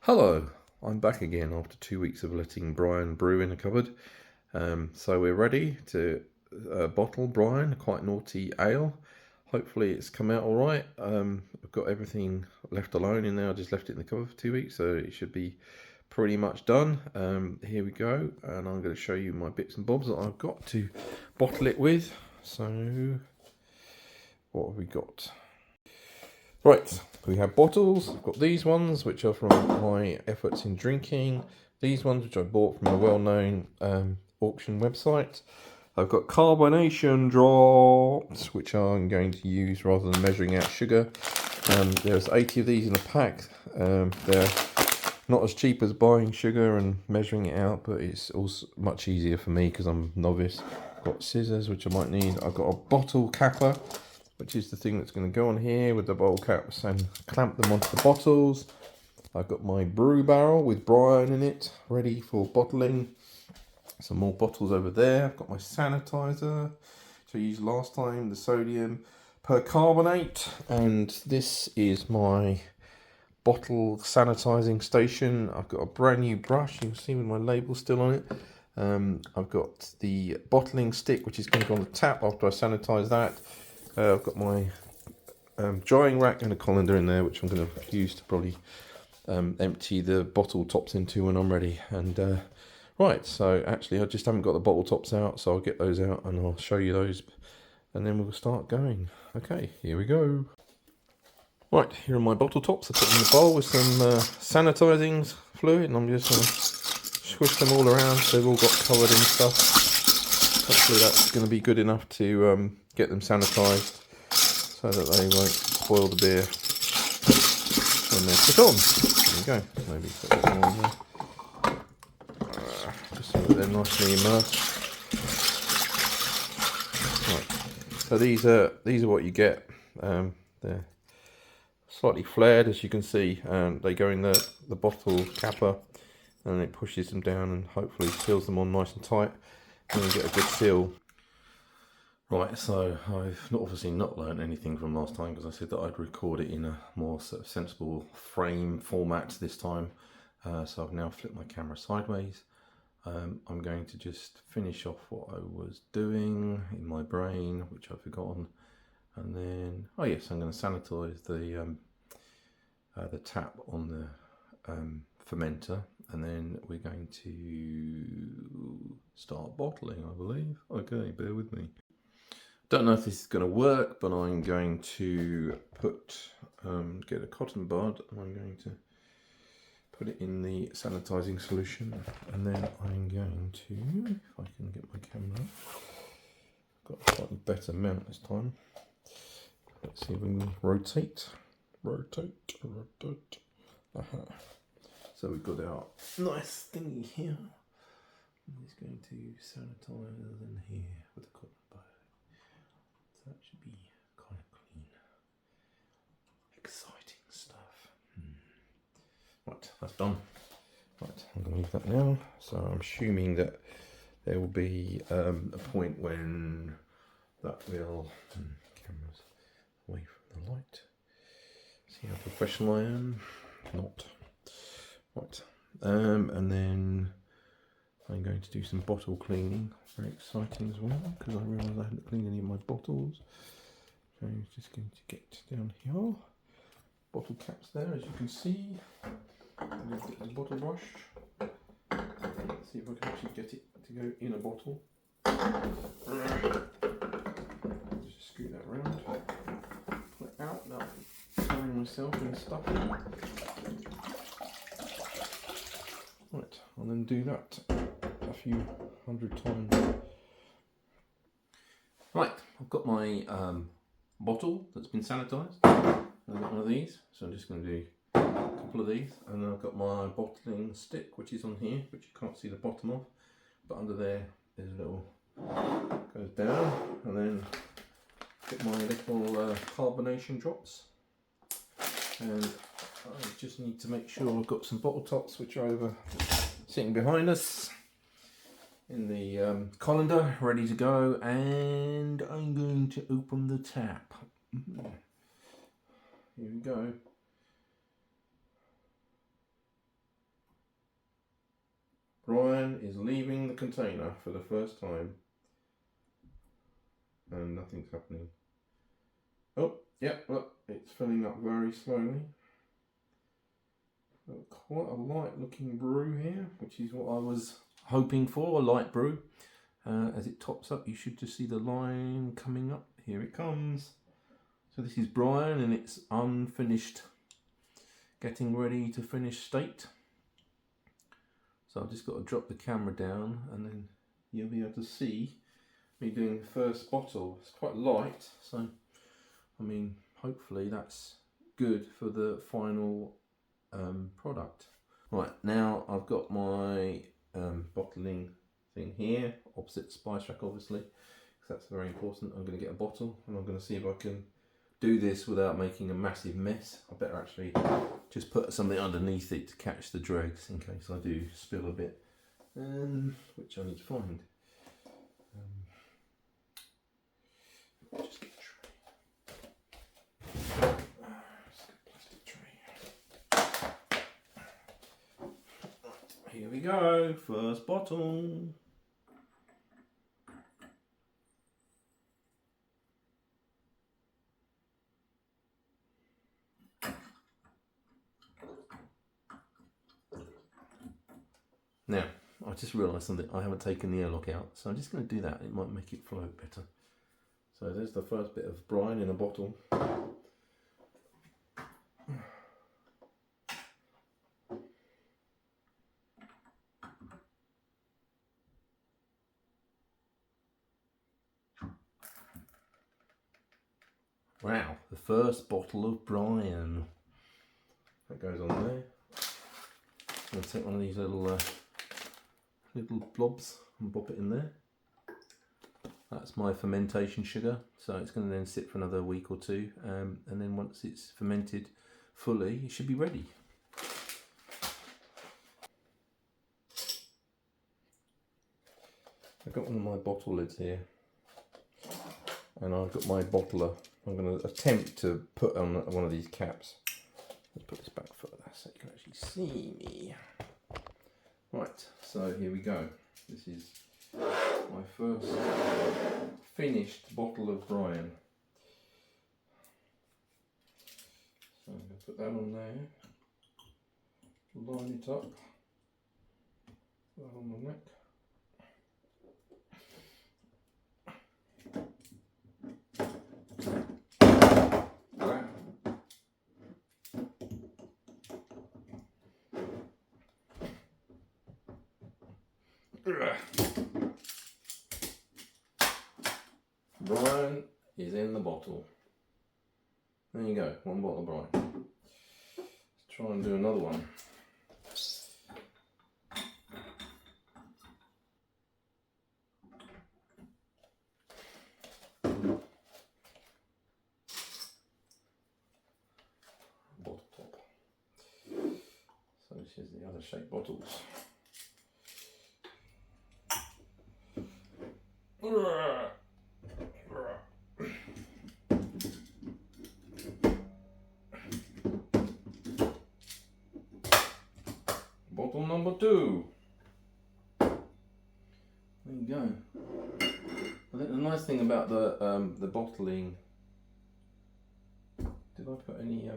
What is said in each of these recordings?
Hello, I'm back again after 2 weeks of letting Brian brew in the cupboard. So we're ready to bottle Brian, quite naughty ale. Hopefully it's come out all right. I've got everything left alone in there. I just left it in the cupboard for 2 weeks, so it should be pretty much done. Here we go, and I'm going to show you my bits and bobs that I've got to bottle it with. So, what have we got? Right, we have bottles. I've got these ones, which are from my efforts in drinking. These ones, which I bought from a well-known auction website. I've got carbonation drops, which I'm going to use rather than measuring out sugar. There's 80 of these in a pack. They're not as cheap as buying sugar and measuring it out, but it's also much easier for me because I'm a novice. I've got scissors, which I might need. I've got a bottle capper, which is the thing that's going to go on here with the bottle caps and clamp them onto the bottles. I've got my brew barrel with brine in it, ready for bottling. Some more bottles over there. I've got my sanitizer, which I used last time, the sodium percarbonate. And this is my bottle sanitizing station. I've got a brand new brush, you can see with my label still on it. I've got the bottling stick, which is going to go on the tap after I sanitize that. I've got my drying rack and a colander in there, which I'm going to use to probably empty the bottle tops into when I'm ready. And right, so actually I just haven't got the bottle tops out, so I'll get those out and I'll show you those, and then we'll start going. Okay, here we go. Right, here are my bottle tops. I put them in a bowl with some sanitizing fluid, and I'm just going to squish them all around so they've all got covered in stuff. Hopefully that's going to be good enough to get them sanitized so that they won't spoil the beer when they're put on. There we go. Maybe put a bit more in there. Just so that they're nicely immersed. Right. So these are what you get. They're slightly flared, as you can see, and they go in the bottle capper, and it pushes them down and hopefully seals them on nice and tight, and you get a good seal. Right, so I've obviously not learned anything from last time, because I said that I'd record it in a more sort of sensible frame format this time. So I've now flipped my camera sideways. I'm going to just finish off what I was doing in my brain, which I've forgotten, and then I'm going to sanitize the tap on the fermenter, and then we're going to start bottling, I believe. Okay, bear with me. Don't know if this is going to work, but I'm going to get a cotton bud, and I'm going to put it in the sanitizing solution, and then I'm going to, if I can get my camera up, got a slightly better mount this time. Let's see if we can rotate. So we've got our nice thingy here. I'm just going to sanitize in here with a cotton bud. So that should be kind of clean. Exciting stuff. Right, that's done. Right, I'm going to leave that now. So I'm assuming that there will be a point when that will... cameras away from the light. See how professional I am? Not. Right, and then I'm going to do some bottle cleaning. Very exciting as well, because I realised I hadn't cleaned any of my bottles. So I'm just going to get down here. Bottle caps there, as you can see. I'm going to get the bottle brush. Let's see if I can actually get it to go in a bottle. Just screw that around. Pull it out. Now I'm covering myself in stuff. Right, I'll then do that a few hundred times. Right, I've got my bottle that's been sanitized. I've got one of these, so I'm just going to do a couple of these, and then I've got my bottling stick, which is on here, which you can't see the bottom of, but under there there's a little, goes down, and then get my little carbonation drops, and I just need to make sure I've got some bottle tops, which are over sitting behind us in the colander, ready to go, and I'm going to open the tap. Here we go. Brian is leaving the container for the first time. And nothing's happening. Oh, yeah, look, it's filling up very slowly. Quite a light looking brew here, which is what I was hoping for, a light brew. As it tops up, you should just see the line coming up. Here it comes. So this is Brian in its unfinished, getting ready to finish state. So I've just got to drop the camera down and then you'll be able to see me doing the first bottle. It's quite light, so I mean, hopefully that's good for the final product. Right, now I've got my bottling thing here, opposite spice rack obviously, because that's very important. I'm going to get a bottle and I'm going to see if I can do this without making a massive mess. I better actually just put something underneath it to catch the dregs in case I do spill a bit, which I need to find. Just get a tray. Plastic tray. Here we go, first bottle. Now, I just realised something. I haven't taken the airlock out, so I'm just going to do that. It might make it float better. So there's the first bit of brine in a bottle. Wow, the first bottle of brine. That goes on there. I'm going to take one of these little blobs and pop it in there. That's my fermentation sugar, so it's going to then sit for another week or two, and then once it's fermented fully, it should be ready. I've got one of my bottle lids here, and I've got my bottler. I'm going to attempt to put on one of these caps. Let's put this back further so you can actually see me. Right, so here we go. This is my first finished bottle of brine. So I'm going to put that on there, line it up, put that on the neck. Brine is in the bottle. There you go, one bottle of brine. Let's try and do another one. Bottle top. So this is the other shaped bottles. Bottle number 2. There you go. I think the nice thing about the bottling. Did I put any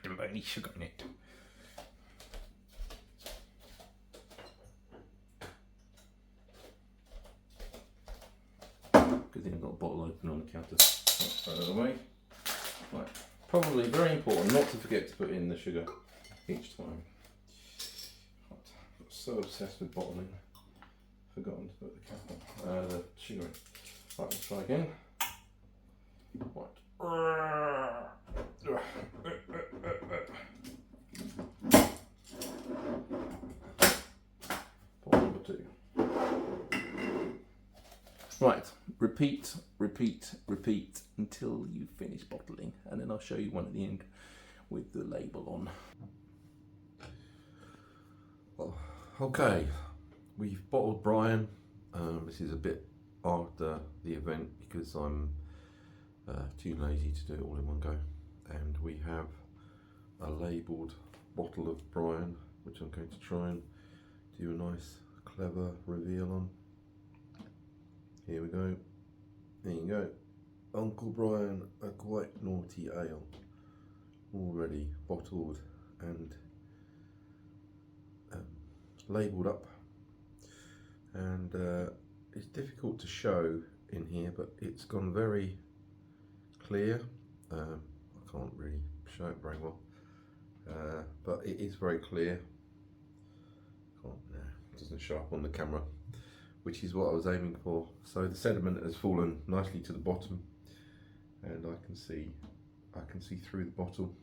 didn't put any sugar in it. Good thing I've got a bottle open on the counter. Throw that away. Right. Probably very important not to forget to put in the sugar each time. Right. I'm so obsessed with bottling, forgotten to put the cap on, the sugar in. Right, let's try again. Right. Bottle number 2. Right, repeat, repeat, repeat until you finish bottling, and then I'll show you one at the end with the label on. Well, okay, we've bottled brine. This is a bit after the event because I'm too lazy to do it all in one go, and we have a labelled bottle of Brian, which I'm going to try and do a nice clever reveal on. Here we go. There you go. Uncle Brian, a quite naughty ale, already bottled and labelled up, and it's difficult to show in here, but it's gone very clear. I can't really show it very well, but it is very clear. It doesn't show up on the camera, which is what I was aiming for. So the sediment has fallen nicely to the bottom, and I can see through the bottle.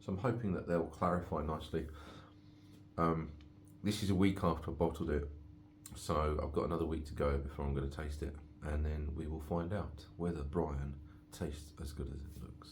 So I'm hoping that they'll clarify nicely. This is a week after I bottled it, so I've got another week to go before I'm going to taste it, and then we will find out whether Brian tastes as good as it looks.